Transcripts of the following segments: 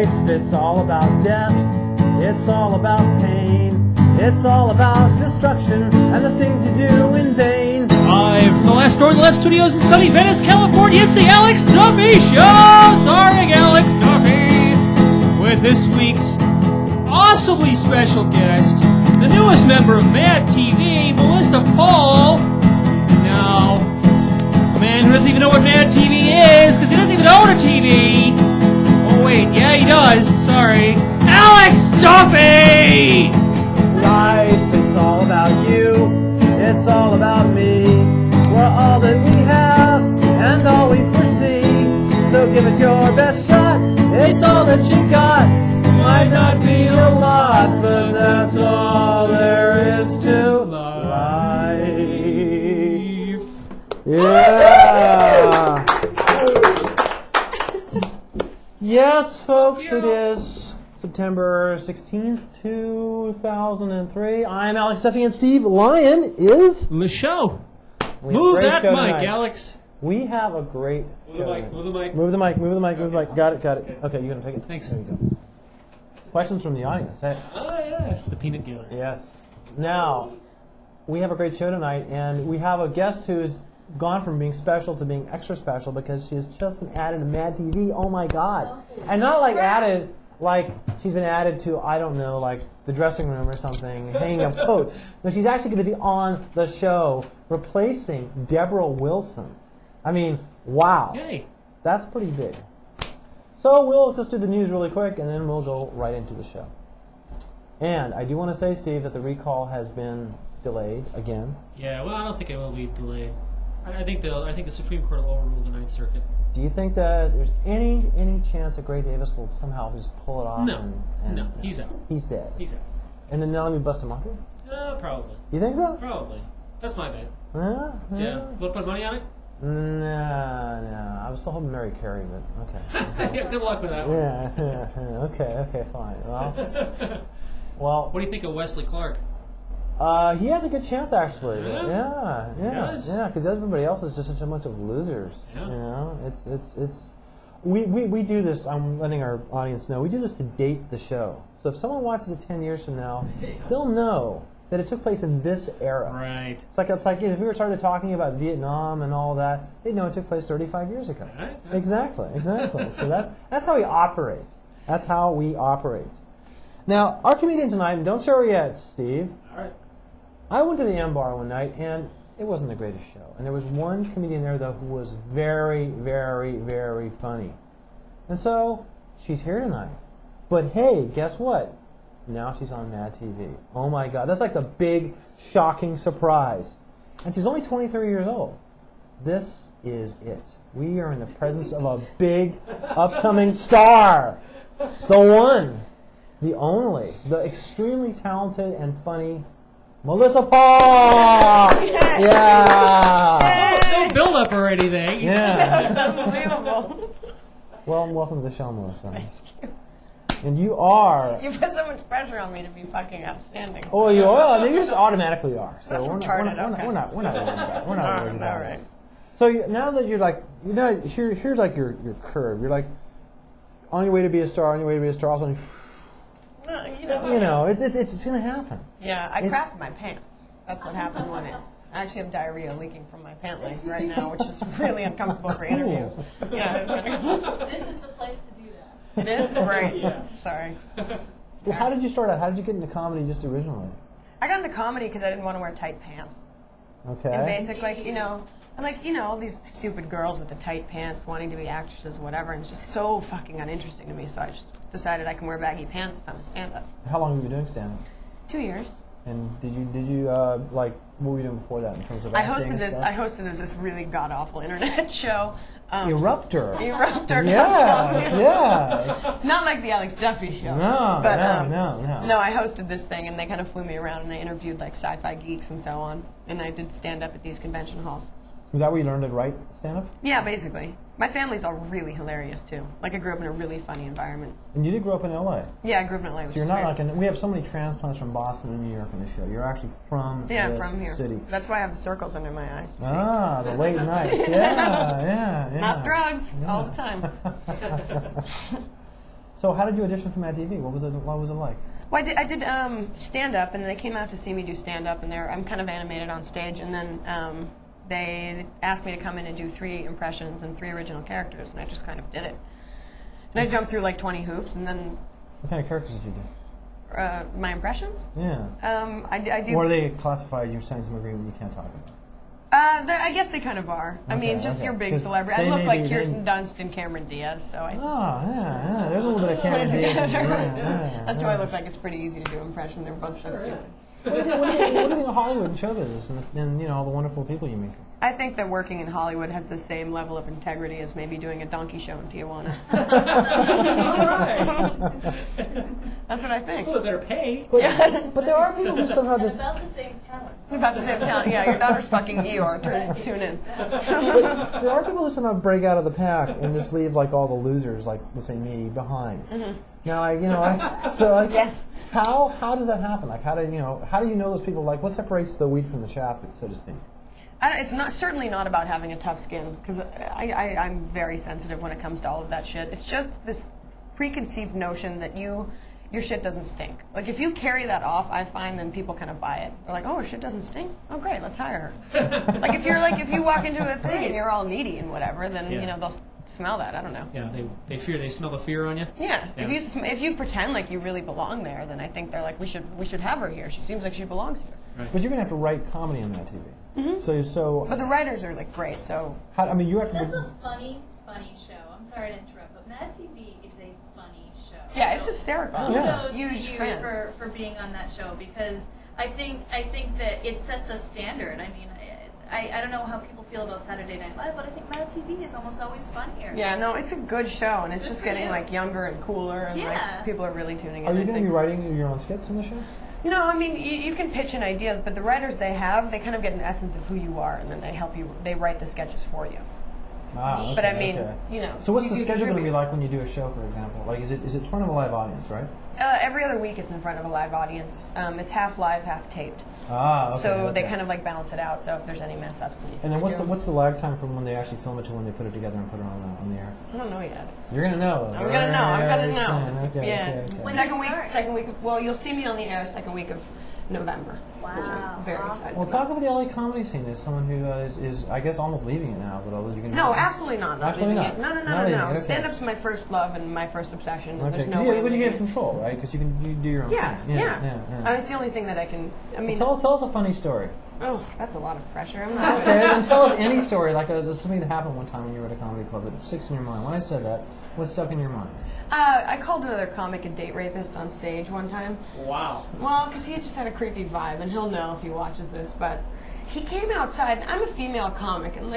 life, it's all about death, it's all about pain, it's all about destruction and the things you do in vain. Live from the Last Door in the Left Studios in sunny Venice, California, it's the Alex Duffy Show, starring Alex Duffy, with this week's awesomely special guest, the newest member of Mad TV, Melissa Paull. And now, a man who doesn't even know what Mad TV is, because he doesn't even own a TV. Oh wait, yeah he does, sorry. Alex Duffy! Life, it's all about you, it's all about me. We're all that we have, and all we foresee. So give it your best shot, it's all that you got. Might not be a lot, but that's all there is to life. Yeah! Yes, folks, it is September 16th, 2003. I'm Alex Duffy, and Steve Lyon is... Michelle. Move that mic, tonight. Alex. We have a great show. Move the mic. Move the mic, move the mic, move the mic. Got it. Okay, you're going to take it? Thanks. There you go. Questions from the audience. Hey. Ah, yes, the peanut gallery. Yes. Now, we have a great show tonight, and we have a guest who's gone from being special to being extra special because she has just been added to Mad TV. Oh my God! And not like added, like she's been added to, I don't know, like the dressing room or something, hanging up coats. No, she's actually going to be on the show, replacing Deborah Wilson. I mean, wow. Yay! That's pretty big. So we'll just do the news really quick, and then we'll go right into the show. And I do want to say, Steve, that the recall has been delayed again. Yeah, well, I don't think it will be delayed. I think the Supreme Court will overrule the Ninth Circuit. Do you think that there's any chance that Gray Davis will somehow just pull it off? No, no, he's out. He's dead. He's out. And then now let me bust a monkey? Probably. You think so? Probably. That's my bet. Yeah. Want to put money on it? No. I was still hoping Mary Carey, but okay. Yeah, good luck with that one. Yeah. Okay, fine. Well. What do you think of Wesley Clark? He has a good chance, actually. Yeah, because everybody else is just such a bunch of losers. Yeah. You know, it's. We do this. I'm letting our audience know we do this to date the show. So if someone watches it 10 years from now, they'll know that it took place in this era. Right. It's like if we were started talking about Vietnam and all that, they'd know it took place 35 years ago. Right. Exactly. So that's how we operate. That's how we operate. Now, our comedian tonight, and don't show her yet, Steve. All right. I went to the M Bar one night, and it wasn't the greatest show. And there was one comedian there, though, who was very, very, very funny. And so, she's here tonight. But hey, guess what? Now she's on Mad TV. Oh my God, that's like the big, shocking surprise. And she's only 23 years old. This is it. We are in the presence of a big, upcoming star. The one, the only, the extremely talented and funny Melissa Paull! Yeah! No build up or anything. Yeah. That was unbelievable. Well, welcome to the show, Melissa. And you are... You put so much pressure on me to be fucking outstanding. Oh, you are? You just automatically are. So That's we're retarded, not worried about it. We're not worried about it. Right. So now that you're like, here's like your curve. You're like on your way to be a star, also. You know, it's gonna happen. Yeah, I crapped my pants. That's what happened when I actually have diarrhea leaking from my pant legs right now, which is really uncomfortable for interview. Yeah, This is the place to do that. it is great. Yeah. Sorry. So how did you start out? How did you get into comedy just originally? I got into comedy because I didn't want to wear tight pants. Okay. And basically, all these stupid girls with the tight pants wanting to be actresses, whatever, and it's just so fucking uninteresting to me. So I just decided I can wear baggy pants if I'm a stand-up. How long have you been doing stand-up? 2 years. And did you like what were you doing before that in terms of I acting and hosted stuff? this really god awful internet show. Eruptor. Eruptor. Yeah. Not like the Alex Duffy show. No. No, I hosted this thing, and they kind of flew me around, and I interviewed like sci-fi geeks and so on, and I did stand up at these convention halls. Was that where you learned to write stand-up? Yeah, basically. My family's all really hilarious too. Like I grew up in a really funny environment. And you did grow up in L.A. Yeah, I grew up in LA. So you're not like we have so many transplants from Boston and New York in the show. You're actually from this from here. city. That's why I have the circles under my eyes. Ah, the late nights. Yeah. Not drugs all the time. So how did you audition for Mad TV? What was it like? Well, I did stand up, and they came out to see me do stand up, and I'm kind of animated on stage, and then they asked me to come in and do 3 impressions and 3 original characters, and I just kind of did it. And I jumped through like 20 hoops, and then. What kind of characters did you do? My impressions? Yeah. I do. Or are they classified? You're signing some agreement you can't talk about. I guess they kind of are. I mean, just your big celebrity. I look like Kirsten Dunst and Cameron Diaz, so I. Oh, yeah. There's a little bit of Cameron Diaz. That's who I look like. It's pretty easy to do impression. They're both so stupid. What do you think of Hollywood and show business and all the wonderful people you meet? I think that working in Hollywood has the same level of integrity as maybe doing a donkey show in Tijuana. All right. That's what I think. A little better pay. But there are people who somehow just. About the same talent. About the same talent. Yeah, your daughter's fucking Eeyore. Tune in. But there are people who somehow break out of the pack and just leave like all the losers, like let's say me, behind. Mm-hmm. Now, yes. How does that happen? Like, how do you know those people? Like, what separates the wheat from the chaff, so to speak? It's certainly not about having a tough skin, because I'm very sensitive when it comes to all of that shit. It's just this preconceived notion that your shit doesn't stink. Like, if you carry that off, I find then people kind of buy it. They're like, oh, her shit doesn't stink? Oh, great, let's hire her. Like, if you walk into a thing and you're all needy and whatever, then, they'll smell that. I don't know. Yeah, they smell the fear on you. Yeah. If you pretend like you really belong there, then I think they're like, we should have her here. She seems like she belongs here. Right. But you're gonna have to write comedy on Mad TV. Mm-hmm. So. But the writers are like great. So. You have to. That's a funny show. I'm sorry to interrupt, but Mad TV is a funny show. Yeah, it's hysterical. Kudos to you for being on that show, because I think that it sets a standard. I mean, I don't know how people feel about Saturday Night Live, but I think Mad TV is almost always funnier. Yeah, no, it's a good show, and it's just getting like younger and cooler, and like people are really tuning in. Are you going to be writing your own skits in the show? I mean, you can pitch in ideas, but the writers they kind of get an essence of who you are, and then they write the sketches for you. Ah, okay, but I mean, So what's the schedule going to be like when you do a show, for example? Like, is it in front of a live audience, right? Every other week it's in front of a live audience. It's half live, half taped. Ah, okay. So they kind of like balance it out. So if there's any mess ups, and then what's the lag time from when they actually film it to when they put it together and put it on the air? I don't know yet. You're gonna know. I'm gonna know. Okay, yeah. Okay. Second week. Well, you'll see me on the air second week of November. Wow. Which I'm very excited. Well, talk about the LA comedy scene as someone who is I guess almost leaving it now, but although you can. No, absolutely not. Absolutely not. No. Okay. Stand-up's my first love and my first obsession. Okay. There's no way. But you get control, right? Because you do your own thing. Yeah. It's the only thing that I can. I mean, well, tell us a funny story. Oh, that's a lot of pressure. I'm not. Okay, then tell us any story, like something that happened one time when you were at a comedy club that sticks in your mind. When I said that, what stuck in your mind? I called another comic a date rapist on stage one time. Wow. Well, because he just had a creepy vibe, and he'll know if he watches this, but he came outside, and I'm a female comic, and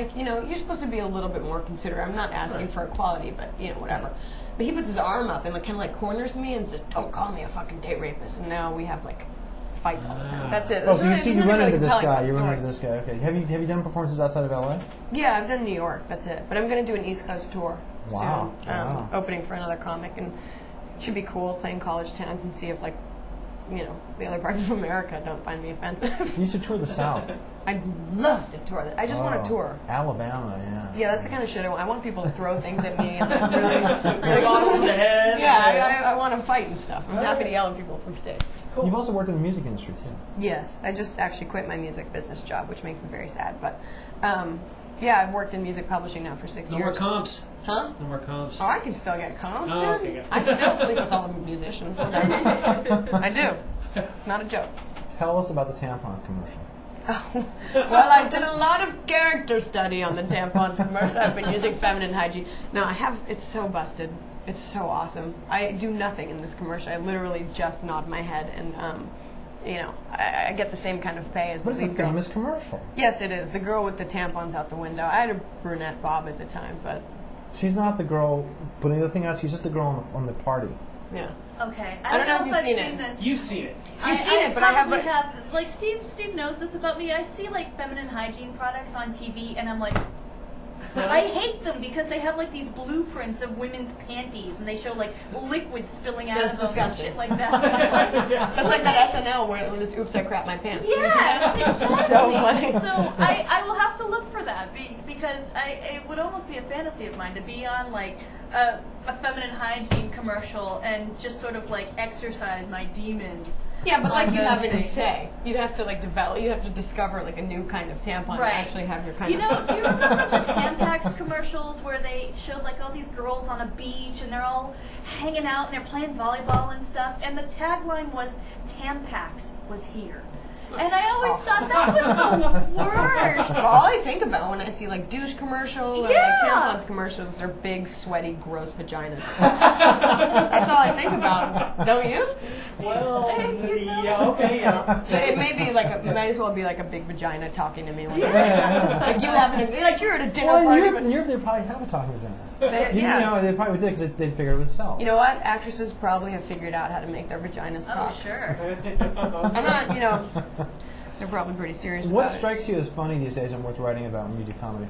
you're supposed to be a little bit more considerate. I'm not asking for equality, but, whatever. But he puts his arm up and kind of corners me and says, don't call me a fucking date rapist, and now we have, fights all the time. That's it. Oh, so you run into this guy. You run into this guy. Okay. Have you done performances outside of LA? Yeah, I've done New York. That's it. But I'm going to do an East Coast tour soon. Opening for another comic, and it should be cool playing college towns and see if the other parts of America don't find me offensive. You should tour the South. I'd love to tour that. I just want to tour. Alabama, yeah. Yeah, that's the kind of shit I want. I want people to throw things at me and really go the head. Yeah, I want to fight and stuff. I'm happy to yell at people from stage. Cool. You've also worked in the music industry, too. Yes. I just actually quit my music business job, which makes me very sad. But, I've worked in music publishing now for 6 years. No more comps. Huh? No more comps. Oh, I can still get comps, oh, man. Okay, good. I still sleep with all the musicians. I do. Not a joke. Tell us about the tampon commercial. Oh, well, I did a lot of character study on the tampons commercial. I've been using feminine hygiene. No, I have. It's so busted. It's so awesome. I do nothing in this commercial. I literally just nod my head, and I get the same kind of pay as the lead girl. But it's a famous commercial. Yes, it is. The girl with the tampons out the window. I had a brunette bob at the time, but she's not the girl putting the thing out. She's just the girl on the party. Yeah. Okay. I don't know if you've seen it. This. You've seen it. You've seen it, but I haven't. Like Steve knows this about me. I see feminine hygiene products on TV, and I'm like, I hate them because they have these blueprints of women's panties, and they show liquid spilling out of them disgusting. and shit like that. That's like that SNL where it's "Oops, I crap my pants." Yeah, exactly. So funny. So I will have to look for that because because it would almost be a fantasy of mine to be on like a feminine hygiene commercial and just sort of like exercise my demons. Yeah, but like on you those have it to things. say. You'd have to like develop. You have to discover like a new kind of tampon Right. and actually have your kind You know, do you remember the Tampax commercials where they showed like all these girls on a beach and they're all hanging out and they're playing volleyball and stuff, and the tagline was Tampax was here. And I always thought that was the worst. All I think about when I see like douche commercials or Yeah. like tampons commercials, they're big, sweaty, gross vaginas. That's all I think about. Don't you? Well, yeah, okay, yeah. It may be like it might as well be like a big vagina talking to me. When Yeah. like you having like you're at a dinner Well, party. in Europe, they probably have a talking vagina. They- You yeah. know, they probably did because they figured it would sell. You know what? Actresses probably have figured out how to make their vaginas talk. Oh, sure. I'm not, you know, they're probably pretty serious What about it. strikes you as funny these days and worth writing about when you do comedy?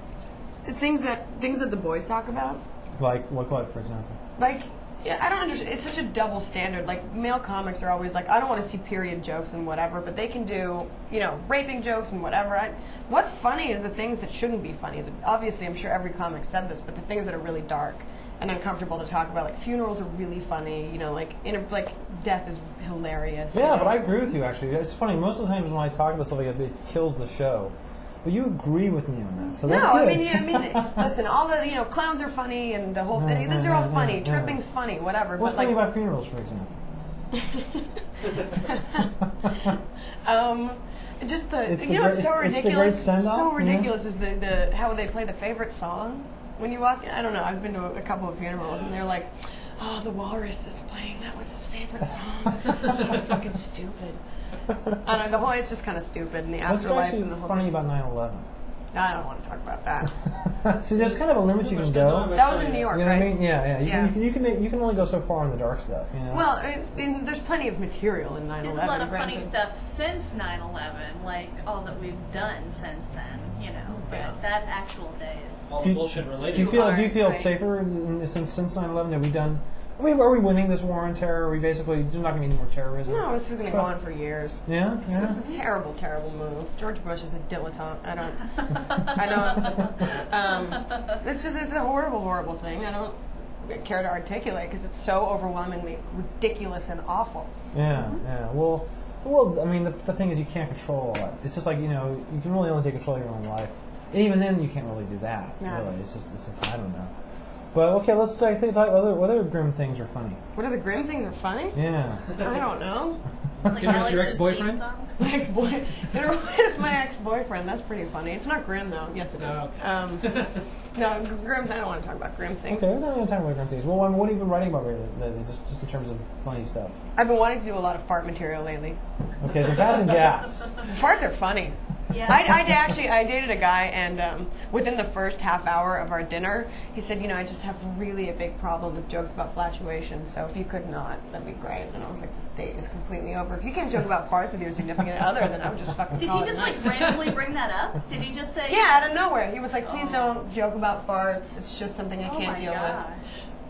The things that the boys talk about. Like what, for example? Like, yeah, I don't understand. It's such a double standard. Like, male comics are always like, I don't want to see period jokes and whatever, but they can do, you know, raping jokes and whatever. What's funny is the things that shouldn't be funny. Obviously, I'm sure every comic said this, but the things that are really dark and uncomfortable to talk about, like funerals are really funny. You know, like death is hilarious. Yeah, you know? but I agree with you actually. It's funny. Most of the times when I talk about stuff like that, it kills the show. But you agree with me on that, so that's No, good. I mean, listen, all the, you know, clowns are funny and the whole thing, these are all funny, tripping's funny, whatever. What's but funny like, about funerals, for example? just the, It's you the know, what's great- so it's the ridiculous. great send-off, So you know? ridiculous is the how they play the favorite song when you walk in. I don't know. I've been to a couple of funerals and they're like, "Oh, the Walrus is playing. That was his favorite song." It's so fucking stupid. I don't know. The whole it's just kind of stupid and the What's afterlife actually and the whole. funny about 9/11? I don't want to talk about that. See, there's kind of a limit you can go. That was in New York, You know what right? I mean? Yeah. Yeah. You can only go so far on the dark stuff. You know. Well, I mean, there's plenty of material in 9/11. There's a lot of funny granted. stuff since 9/11, like all that we've done since then, you know. But Yeah. that actual day is. All the bullshit related. Do you feel Right. safer since 9/11? Have we done? Are we winning this war on terror? Are we basically there's not going to be any more terrorism? No, this is going to go on for years. Yeah. It's a terrible, terrible move. George Bush is a dilettante. I don't. It's a horrible, horrible thing. I don't care to articulate because it's so overwhelmingly ridiculous and awful. Yeah. Well, I mean, the thing is, you can't control all that. It's just like you can really only take control of your own life. And even then, you can't really do that. No. Really, it's just I don't know. But okay, let's talk other grim things are funny. What are the grim things that are funny? Yeah. I don't know. Like Dinner with your Alex's ex-boyfriend? theme song. My ex-boy, with my ex-boyfriend. That's pretty funny. It's not grim though. Yes, it is. Oh, No, grim. I don't want to talk about grim things. Okay, we're not going to talk about grim things. Well, what have you been writing about lately? Just in terms of funny stuff. I've been wanting to do a lot of fart material lately. Okay, so passing gas. Farts are funny. Yeah. I dated a guy, and within the first half hour of our dinner, he said, I just have really a big problem with jokes about flatulation, so if you could not, that'd be great. And I was like, this date is completely over. If you can't joke about farts with your significant other, then I would just fucking Did call he it just a night. like randomly bring that up? Did he just say? Yeah, out of nowhere. He was like, please don't joke about farts. It's just something I Oh can't my deal gosh. with.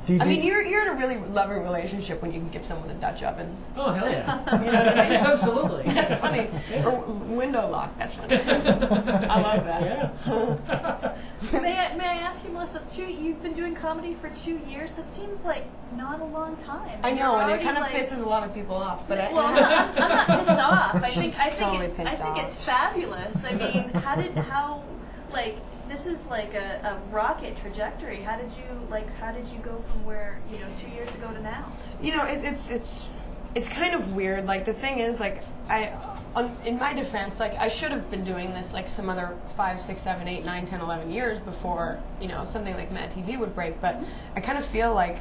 Do you I mean, think- you're in a really loving relationship when you can give someone a Dutch oven. Oh, hell yeah. You know what I mean? Absolutely. That's funny. Or window lock. That's funny. I love that. Yeah. May I ask you, Melissa? You've been doing comedy for 2 years. That seems like not a long time. I know, You're and it already, kind of like, pisses a lot of people off. But Well, I'm not pissed off. I She's think totally I pissed think off. it's fabulous. I mean, this is like a rocket trajectory. How did you go from where 2 years ago to now? It's kind of weird. Like the thing is, like in my defense, like I should have been doing this like some other 5, 6, 7, 8, 9, 10, 11 years before something like Mad TV would break. But I kind of feel like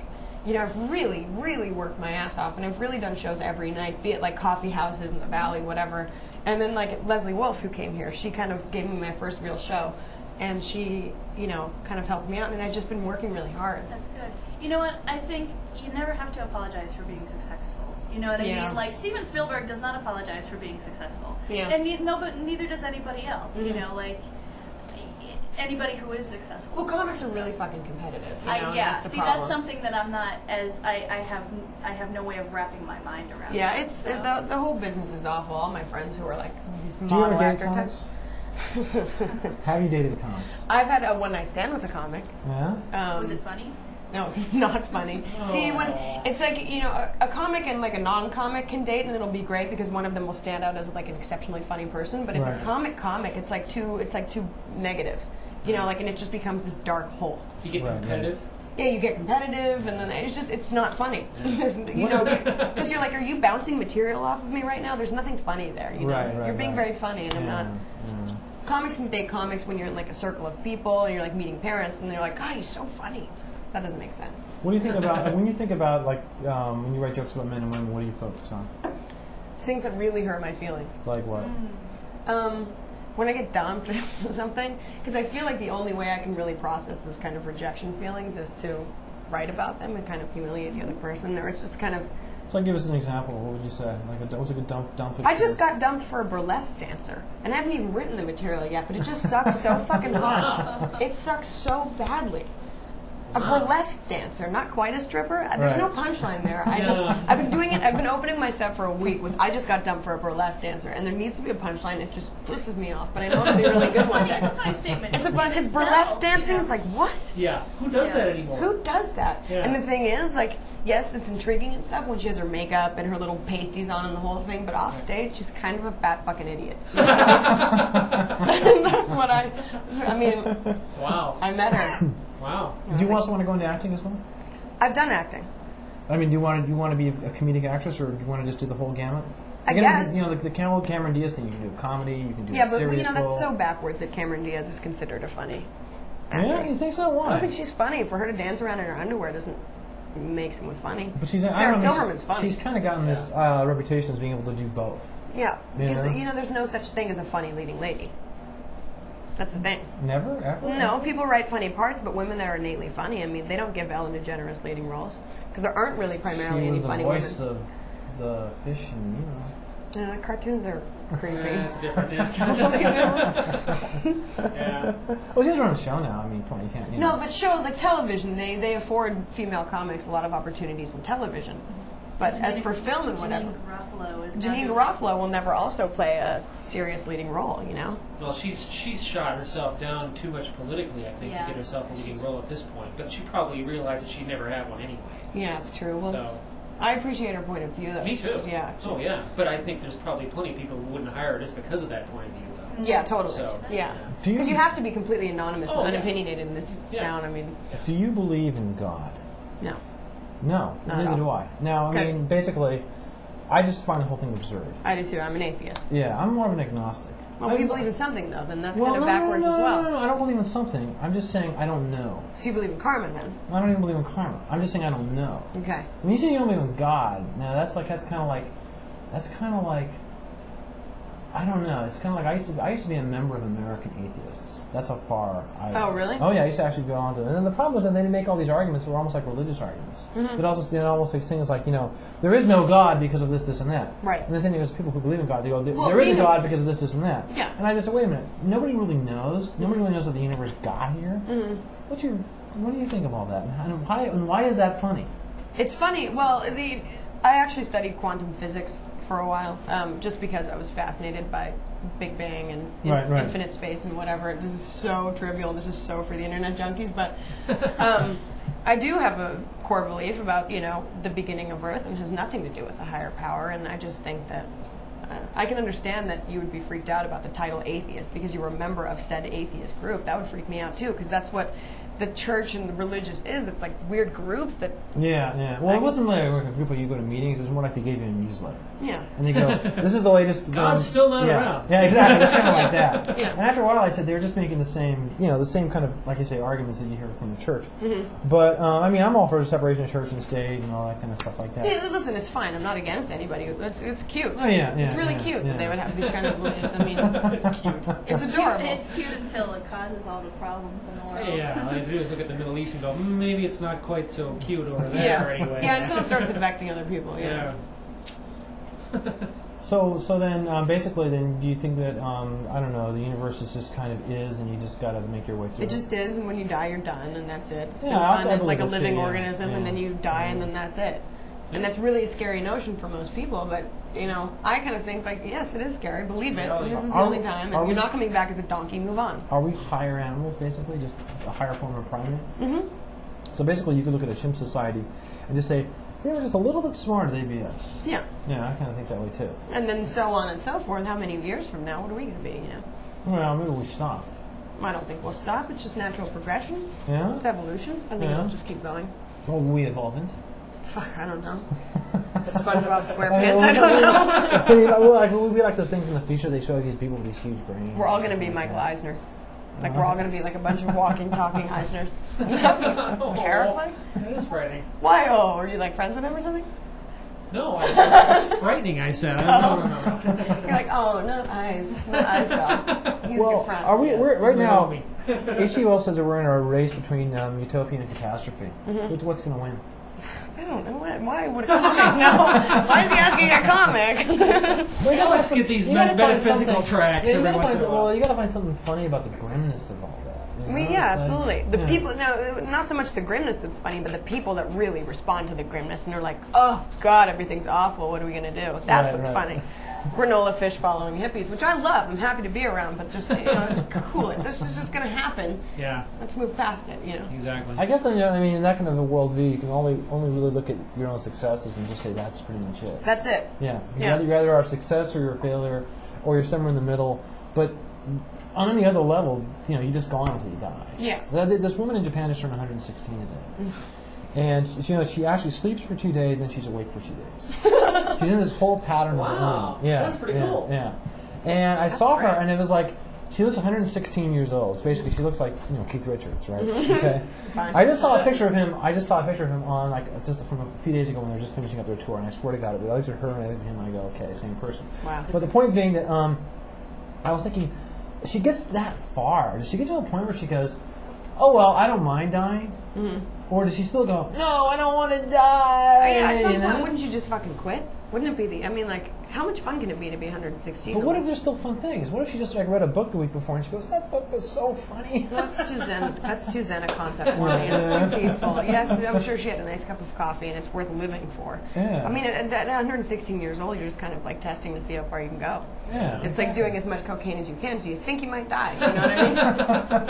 I've really, really worked my ass off, and I've really done shows every night, be it like coffee houses in the Valley, whatever. And then like Leslie Wolf, who came here, she kind of gave me my first real show. And she, kind of helped me out, and I've just been working really hard. That's good. You know what? I think you never have to apologize for being successful. You know what I Yeah. mean? Like Steven Spielberg does not apologize for being successful, Yeah. and neither does anybody else. Mhm. Like anybody who is successful. Well, comics are really fucking competitive. And Yeah. that's the See, problem. that's something that I'm not as I have no way of wrapping my mind around. Yeah, it, it's so. the whole business is awful. All my friends who are like these Do you ever model date actor comics? types. Have you dated comics? I've had a one-night stand with a comic. Yeah? Was it funny? No, it's not funny. See, when it's like, you know, a comic and like a non-comic can date, and it'll be great because one of them will stand out as like an exceptionally funny person. But if it's comic, it's like two negatives, you know, like, and it just becomes this dark hole. You get competitive. Yeah, you get competitive, and then it's not funny. You know, because you're like, are you bouncing material off of me right now? There's nothing funny there. You know, you're being very funny, and I'm not. Comics can date comics when you're in like a circle of people, and you're like meeting parents, and they're like, God, he's so funny. That doesn't make sense. What do you think about when you think about like when you write jokes about men and women? What do you focus on? Things that really hurt my feelings. Like what? When I get dumped or something, because I feel like the only way I can really process those kind of rejection feelings is to write about them and kind of humiliate the other person, or it's just kind of. So give us an example. What would you say? Like what's a good dump? I just got dumped for a burlesque dancer, and I haven't even written the material yet, but it just sucks so fucking hard. It sucks so badly. A burlesque dancer, not quite a stripper. There's no punchline there. I've been doing it. I've been opening my set for a week with. I just got dumped for a burlesque dancer, and there needs to be a punchline. It just pisses me off, but I know it'll be a really good one. It's a fun statement. It's a fun. It's burlesque dancing. It's like what? Yeah. Who does that anymore? Who does that? Yeah. And the thing is, like, yes, it's intriguing and stuff when she has her makeup and her little pasties on and the whole thing, but off stage, she's kind of a fat fucking idiot. That's what I mean. Wow. I met her. Wow. Do you also want to go into acting as well? I've done acting. I mean, do you want to be a comedic actress, or do you want to just do the whole gamut? I guess. You know, the Cameron Diaz thing. You can do comedy. You can do a but serious you know that's role. so backwards that Cameron Diaz is considered a funny Yeah, actress. you think so? Why? I don't think she's funny. For her to dance around in her underwear doesn't make someone funny. But she's Sarah Silverman's funny. She's kind of gotten this reputation as being able to do both. Yeah, because Yeah. you know, there's no such thing as a funny leading lady. That's the thing. Never, ever. No, people write funny parts, but women that are innately funny, I mean, they don't give Ellen DeGeneres leading roles because there aren't really primarily any funny women. She was the voice of the fish, and you know. Cartoons are creepy. It's different. Yeah. Well, she's on a show now. I mean, you can't. You know. No, but show like television, they afford female comics a lot of opportunities in television. But as for film and whatever, Janine Garofalo will never also play a serious leading role, you know? Well, she's shot herself down too much politically, I think, Yeah. to get herself a leading role at this point. But she probably realized that she'd never have one anyway. Yeah, it's true. Well, So, I appreciate her point of view, though. me too. Yeah. Oh, yeah. But I think there's probably plenty of people who wouldn't hire her just because of that point of view, though. Yeah, totally. So, yeah. Do Because you have to be completely anonymous Oh, and yeah. unopinionated in this Yeah. town. I mean, Do you believe in God? no. No, Not at neither all. do I. Now, Okay. I mean, basically, I just find the whole thing absurd. I do too. I'm an atheist. Yeah, I'm more of an agnostic. Well, you believe in something, though, then that's Well, kind of no, backwards no, as well. No, I don't believe in something. I'm just saying I don't know. So you believe in karma, then? I don't even believe in karma. I'm just saying I don't know. Okay. When you say you don't believe in God, now that's kind of like, I don't know. It's kind of like I used to be a member of American Atheists. That's how far I. Oh, really? Oh yeah, I used to actually go on to it. And then the problem was that they make all these arguments that were almost like religious arguments. Mm-hmm. But also almost like things like, you know, there is no God because of this, this, and that. Right. And then there's people who believe in God. They go, Well, there is a you know- God because of this, this, and that. Yeah. And I just said, wait a minute. Nobody really knows. Nobody really knows how the universe got here. Mm-hmm. What do you think of all that? And why is that funny? It's funny. Well, I actually studied quantum physics for a while, just because I was fascinated by Big Bang and Right. infinite space and whatever. This is so trivial, and this is so for the internet junkies, but I do have a core belief about, you know, the beginning of Earth, and it has nothing to do with a higher power, and I just think that I can understand that you would be freaked out about the title atheist because you were a member of said atheist group. That would freak me out too, because that's what the church and the religious is. It's like weird groups that, Yeah. Well, it wasn't like a group of you go to meetings. It was more like they gave you a newsletter. yeah. And they go, this is the latest. God's still not around. Yeah, exactly. It's kind of like that. Yeah. And after a while, I said they were just making the same kind of, like you say, arguments that you hear from the church. Mm-hmm. But I mean, I'm all for separation of church and state and all that kind of stuff like that. Yeah, listen, it's fine. I'm not against anybody. It's cute. Oh yeah. It's really cute that they would have these kind of beliefs. I mean, It's cute. it's adorable. It's cute until it causes all the problems in the world. Yeah, all I do is look at the Middle East and go, maybe it's not quite so cute over there anyway. Yeah, until it starts affecting other people. Yeah. So then, basically, then do you think that I don't know, the universe is just kind of is, and you just got to make your way through It just is, and when you die, you're done, and that's it. It's been Yeah, I fun as like a believe it living too, yeah. organism, and then you die, and then that's it. And that's really a scary notion for most people, but, you know, I kind of think, like, yes, it is scary, believe it, this is the only time, and you're not coming back as a donkey, move on. Are we higher animals, basically, just a higher form of primate? Mm-hmm. So basically, you could look at a chimp society and just say, they were just a little bit smarter, they'd be us. Yeah. Yeah, I kind of think that way, too. And then so on and so forth, how many years from now, what are we going to be, you know? Well, maybe we stopped. I don't think we'll stop, it's just natural progression. Yeah? It's evolution. I think it'll just keep going. What will we evolve into? Fuck, I don't know. SpongeBob SquarePants, I don't know. We'll be like those things in the future, they show these people with these huge brains. We're all going to be Michael Eisner. Like, we're all going to be like a bunch of walking, talking Eisners. Terrifying? That is frightening. Why? Oh, are you like friends with him or something? No, that's frightening, I said. I don't know. You're like, oh, not eyes. Not eyes, Bill. He's a good friend. Are we, right now, me. H.G. Wells says that we're in a race between utopian and catastrophe. What's going to win? I don't know. Why would a comic? No. Why is he asking a comic? Let's get these metaphysical tracks every once in a while. Well, you got to find something funny about the grimness of all that. I mean, yeah, absolutely. The people, no, not so much the grimness that's funny, but the people that really respond to the grimness and are like, oh, God, everything's awful. What are we going to do? That's what's funny. Granola fish following hippies, which I love. I'm happy to be around, but just, you know, it's cool. This is just going to happen. Yeah. Let's move past it, you know. Exactly. I guess, you know, I mean, in that kind of a worldview, you can only really look at your own successes and just say that's pretty much it. That's it. Yeah. You either are a success or you're a failure, or you're somewhere in the middle. But on any other level, you know, you just go on until you die. Yeah. This woman in Japan just turned 116 today. And she actually sleeps for 2 days, then she's awake for 2 days. She's in this whole pattern of learning. Yeah, that's pretty cool. Yeah, and I saw her, and it was like she looks 116 years old. So basically, she looks like Keith Richards, right? Okay. I just saw a picture of him. On just from a few days ago when they were just finishing up their tour, and I swear to God, I looked at her and I looked at him, and I go, okay, same person. Wow. But the point being that I was thinking, she gets that far. Does she get to a point where she goes, oh well, I don't mind dying? Or does she still go, no, I don't want to die? At some point, wouldn't you just fucking quit? Wouldn't it be how much fun can it be to be 116? But what if there's still fun things? What if she just read a book the week before and she goes, that book was so funny? That's too zen a concept for me. It's too peaceful. Yes, I'm sure she had a nice cup of coffee and it's worth living for. Yeah. I mean, at 116 years old, you're just kind of like testing to see how far you can go. Yeah. It's like doing as much cocaine as you can, so you think you might die. You know what I mean?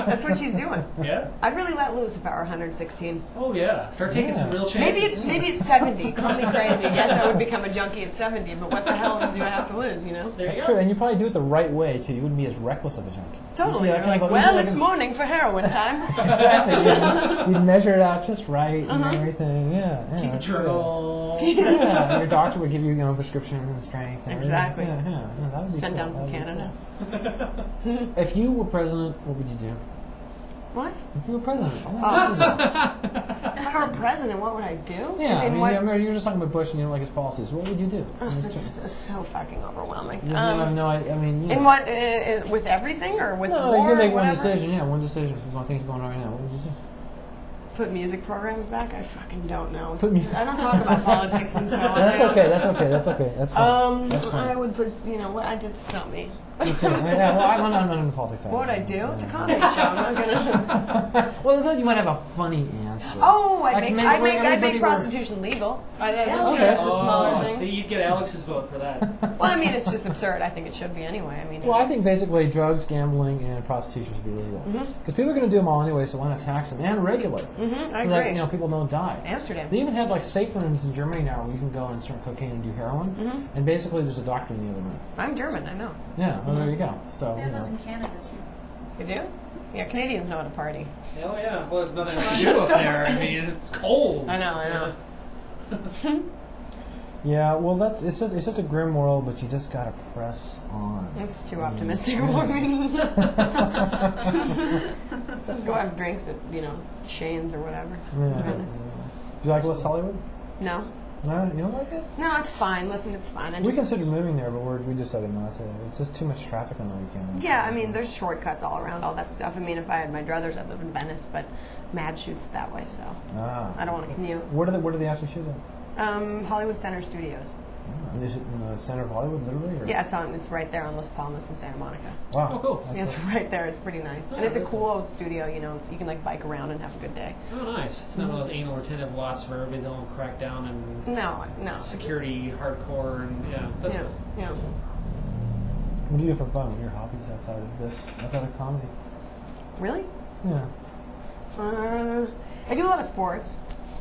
That's what she's doing. Yeah. I'd really let loose if I were 116. Oh yeah. Start taking some real chances. Maybe it's 70. Call me crazy. Yes, I would become a junkie at 70, but what the hell do I have to lose? You know? That's true, and you probably do it the right way too. You wouldn't be as reckless of a junkie. Totally. You're like, well, it's morning for heroin time. Exactly. You'd measure it out just right and everything. Yeah. Keep a journal. Yeah. And your doctor would give you, prescription and strength. And exactly. Yeah. That would be Send cool. down from Canada. Cool. If you were president, what would you do? What? If you were president. If I were president, what would I do? Yeah, I mean, you were just talking about Bush and you don't like his policies. What would you do? That's just so fucking overwhelming. In what? With everything or with war? No, you can make one whatever? decision. Yeah, one decision. One thing's going on right now. What would you do? Put music programs back? I fucking don't know. I don't talk about politics and so on. That's okay. That's fine. That's fine. I would put, I did stop me. Yeah, well, I'm not into politics. What would I do? It's a comedy show. I'm not gonna. Well, then you might have a funny answer. Oh, I'd make prostitution legal. I'm sure it's a smaller thing. See, you'd get Alex's vote for that. Well, I mean, it's just absurd. I think it should be anyway. Well, I think basically drugs, gambling, and prostitution should be legal because people are going to do them all anyway. So why not tax them and regulate? I so agree. that people don't die. Amsterdam. They even have like safe rooms in Germany now where you can go and snort cocaine and do heroin, and basically there's a doctor in the other room. I'm German. I know. Yeah. Well, there you go. So They have those in Canada too. You do? Yeah, Canadians know how to party. Hell yeah. Well, there's nothing to do up there. I mean, it's cold. I know. Yeah, well, it's such a grim world, but you just gotta press on. That's too optimistic for me. Go have drinks at Shane's or whatever. Yeah. Do you like West Hollywood? No. No, you don't like it? No, it's fine. Listen, it's fine. We considered moving there, but we decided not to. It's just too much traffic on the weekend. Yeah, I mean, there's shortcuts all around all that stuff. I mean, if I had my druthers, I'd live in Venice, but Mad shoots that way, so I don't want to commute. Where do they actually shoot at? Hollywood Center Studios. Is it in the center of Hollywood, literally? Or? Yeah, it's right there on Los Palmas in Santa Monica. Wow. Oh, cool. Yeah, it's right there. It's pretty nice. And it's a cool old studio, you know, so you can like bike around and have a good day. Oh, nice. It's not one of those anal retentive lots where everybody's all cracked down and No. security hardcore and that's Yeah, good. yeah. What do you do for fun? What are your hobbies outside of this? Outside of comedy? Really? Yeah. I do a lot of sports.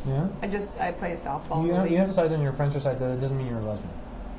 Yeah? I play softball. You emphasize on your Friendster site that it doesn't mean you're a lesbian.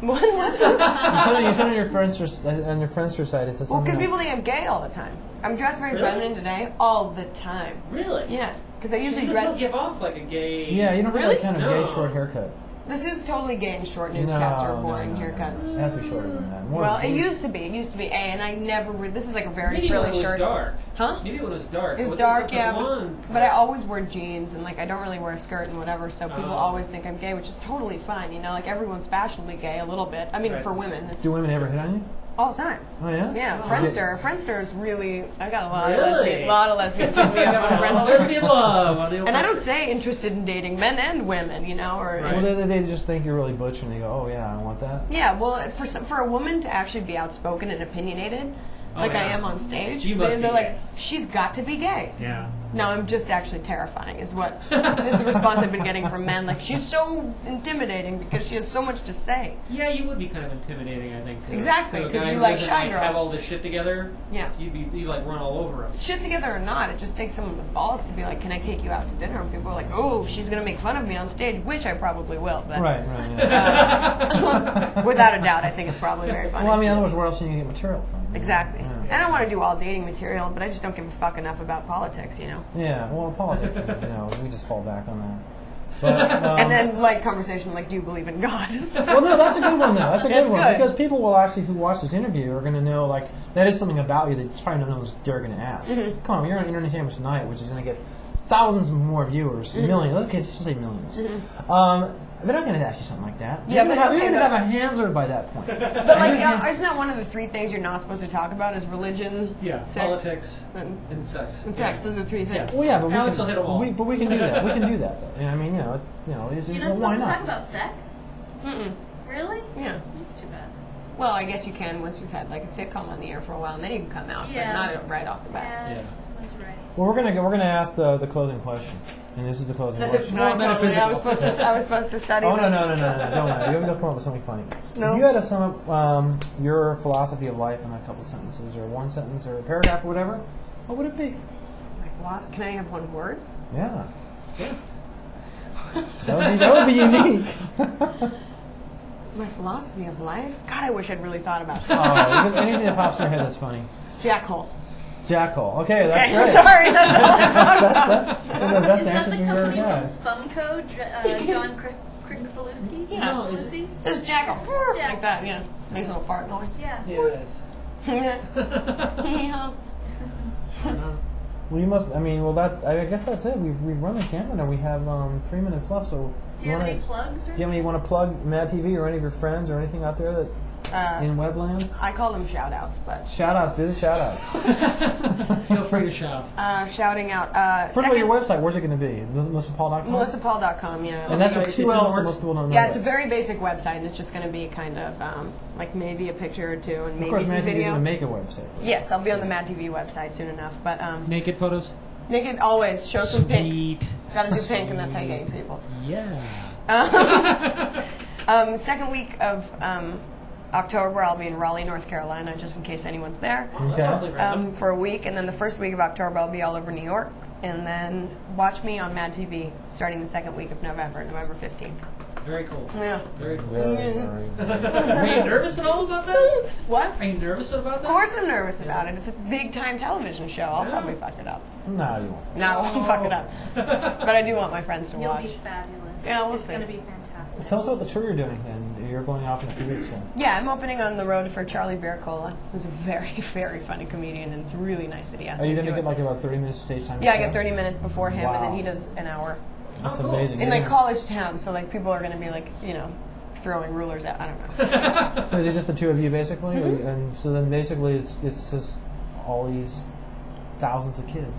What? You said on your Friendster site it says Well, something. because people think I'm gay all the time. I'm dressed very feminine today all the time. Really? Yeah, because I usually You dress. don't give off like a gay... Yeah, you don't have Really? that kind of No. gay short haircut. This is totally gay and short newscaster boring haircuts. It has to be shorter than that. More Well, than it used to be. And I never. This is like a very Maybe when frilly it was shirt. dark. Huh? Maybe when it was dark. It was With dark, the yeah, blonde but I always wear jeans and like I don't really wear a skirt and whatever, so people Oh. always think I'm gay, which is totally fine. You know, like everyone's fashionably gay a little bit. I mean, Right. for women, it's Do women ever hit on you? all the time. Oh yeah. Yeah, Oh. Friendster is really. I got a lot Really? of lesbians hit me up on Friendster. Lesbian love. On the old And I don't say interested in dating men and women, you know, or Right. Well, they just think you're really butch and they go, oh yeah, I want that. yeah. Well, for a woman to actually be outspoken and opinionated, like I yeah. am on stage, You must they're be like, gay. she's got to be gay. Yeah. No, I'm just actually terrifying. Is the response I've been getting from men? Like she's so intimidating because she has so much to say. Yeah, you would be kind of intimidating, I think. Too. Exactly, To a 'cause guy you who like doesn't, shy girls. Have all this shit together. Yeah. You'd like run all over him. Shit together or not, it just takes someone with balls to be like, "Can I take you out to dinner?" And people are like, "Oh, she's gonna make fun of me on stage," which I probably will. But Right. Yeah. without a doubt, I think it's probably very funny. Well, I mean, in other words, where else can you get material from? Exactly. Yeah. And I don't want to do all dating material, but I just don't give a fuck enough about politics, you know. Yeah. Well, politics, is, we just fall back on that. But, And then like conversation like, "Do you believe in God?" well, no, that's a good one though. That's a good That's one good. because people will actually who watch this interview are going to know like that is something about you that's probably no one's dare going to ask. Mm-hmm. Come on, you're on Entertainment Tonight, which is going to get thousands more viewers, Mm-hmm. millions. Okay, let's just say 1000000s. They're not going to ask you something like that. Yeah, but you're okay, going to but- have a handler by that point. But like, isn't that one of the 3 things you're not supposed to talk about? Is religion, Yeah. sex, Politics and and sex. sex? Those are 3 things. Yes. Well, yeah, but Alex will hit 'em all. but we can do that. We can do that. Though. And I mean, it's, You're not why supposed to not? talk about sex? Mm-mm. Really? Yeah. That's too bad. Well, I guess you can once you've had like a sitcom on the air for a while, and then you can come out, Yeah. but not right off the bat. Yeah. That's right. Well, we're gonna ask the closing question, and this is the closing question. No, I totally. I was supposed to study. Oh this. no! Don't worry. You'll come up with something funny. No. If you had to sum up your philosophy of life in a couple sentences, or one sentence, or a paragraph, or whatever, what would it be? My philosophy. Can I have one word? Yeah. That would be unique. My philosophy of life? God, I wish I'd really thought about that. Oh, anything that pops in your head that's funny. Jackhole. Jackhole. Okay, that's Okay, great. sorry, that's all I thought about. That's the best Is that answers the we've ever company had. from Spumco, John Krigfaluski? Yeah. No, is it? Just jackal. Like that, yeah. Nice little fart noise. Yeah. Yes. Yeah. Well, you must. I mean, I guess that's it. We've run the camera now. We have 3 minutes left. So, Do you have wanna, any plugs? Or do you want to plug Mad TV or any of your friends or anything out there that in Webland? I call them shout outs, but Shout outs. Do the shout outs. Feel free to shout. shouting out. First of all, your website. Where's it going to be? MelissaPaul.com. MelissaPaul.com, yeah. And that's with It's 2 in L's. So words. most people don't know. Yeah, that. it's a very basic website, and it's just going to be kind of like maybe a picture or two, and Of maybe course, some Mad TV is video. going to make a website. Yes, I'll be on the Mad TV website soon enough. But Naked photos? naked always show some pink. Sweet. Got to do pink, and that's how you get your people. Yeah. Second week of October, I'll be in Raleigh, North Carolina, just in case anyone's there. Okay. That's awfully random. For a week, and then the first week of October, I'll be all over New York. And then watch me on Mad TV starting the second week of November, November 15th. Very cool. Yeah. Very cool. Very, Are you nervous at all about that? What? Are you nervous about that? Of course I'm nervous about it. It's a big-time television show. I'll Yeah. probably fuck it up. No, you won't. No, I won't fuck it up. But I do want my friends to You'll watch. be fabulous. Yeah, we'll it's see. going to be fantastic. Tell us about the tour you're doing, and you're going off in a few weeks. So. Yeah, I'm opening on the road for Charlie Bearcola, who's a very, very funny comedian, and it's really nice that he asked Are me you to going to do get it. like about 30 minutes stage time? Yeah, I get 30 minutes before him, and then Wow. he does an hour. That's Oh, cool. amazing. In You're like gonna- college town, so like people are going to be like, throwing rulers at, I don't know. So is it just the two of you basically, Mm-hmm. and so then basically it's just all these thousands of kids,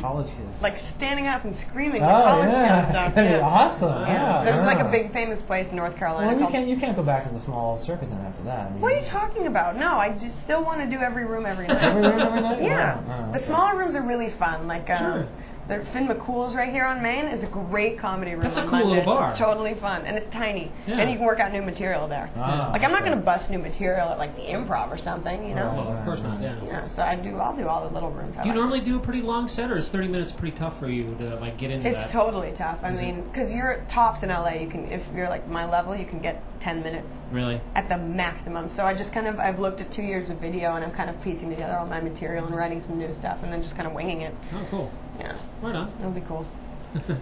college kids. Like standing up and screaming Oh, like college yeah. kid stuff. It's gonna be awesome. Yeah. Yeah. There's like yeah. a big famous place in North Carolina. Well, called- you can't go back to the small circuit then after that. I mean, What are you talking about? No, I just still want to do every room every night. Every room every night? Yeah. Wow. Oh, The okay. smaller rooms are really fun. Like Sure. the Finn McCool's right here on Main is a great comedy room. That's a on cool little Mondays. bar. It's totally fun and it's tiny. Yeah. And you can work out new material there. Ah, Like I'm not okay. going to bust new material at like the Improv or something, you know. Well, of course not. Yeah. Yeah, so I'll do all the little rooms. I Do you like. normally do a pretty long set, or is 30 minutes pretty tough for you to like get into It's that? totally tough. I Is it? mean, because you're at tops in LA, you can if you're like my level, you can get 10 minutes Really? at the maximum. So I just kind of I've looked at 2 years of video and I'm kind of piecing together all my material and writing some new stuff and then just kind of winging it. Oh, cool. Yeah, Right on. that would be cool.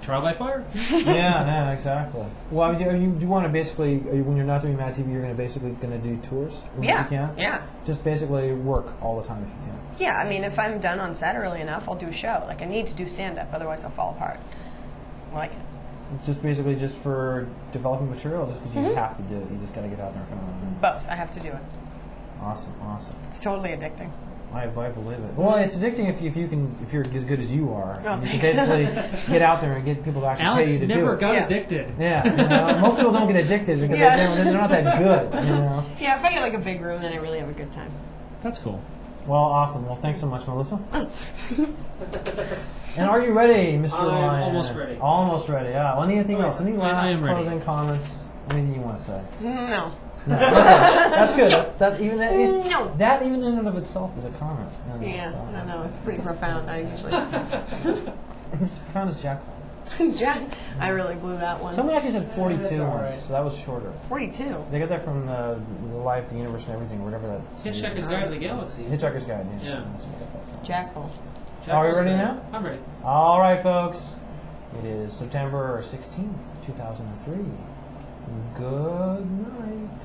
Trial by fire. Yeah, exactly. Well, do you want to basically, when you're not doing Mad TV, you're going to do tours? When Yeah, You can? yeah. Just basically work all the time if you can. Yeah, I mean, if I'm done on set early enough, I'll do a show. Like, I need to do stand-up, otherwise I'll fall apart. Like, Just basically just for developing material, just because you have to do it. You just got to get out there and come on. both. I have to do it. Awesome. It's totally addicting. I believe it. Well, it's addicting if you're as good as you are. Oh, You can thanks. basically get out there and get people to actually Alex pay you to do never it. got Yeah. addicted. Yeah, most people don't get addicted because they're not that good. You know. Yeah, if I get like a big room, then I really have a good time. That's cool. Well, awesome. Well, thanks so much, Melissa. And are you ready, Mr. I'm Lyon? almost ready. Almost ready. Yeah. Well, anything else? Any I last am ready. closing comments? Anything you want to say? No. No. Okay. That's good. That even No. that even in and of itself is a comment. Yeah, I know. It's pretty profound. I usually. It's profound as Jack. Jack, I really blew that one. Someone actually said 42 That's all once, right. so that was shorter. 42. They got that from the Life, the Universe, and Everything, whatever that. Hitchhiker's Guide to the Galaxy. Hitchhiker's Guide. Yeah. Yeah. That's what I got that from. Jackal. Are we ready now? I'm ready. All right, folks. It is September 16th, 2003. Good night.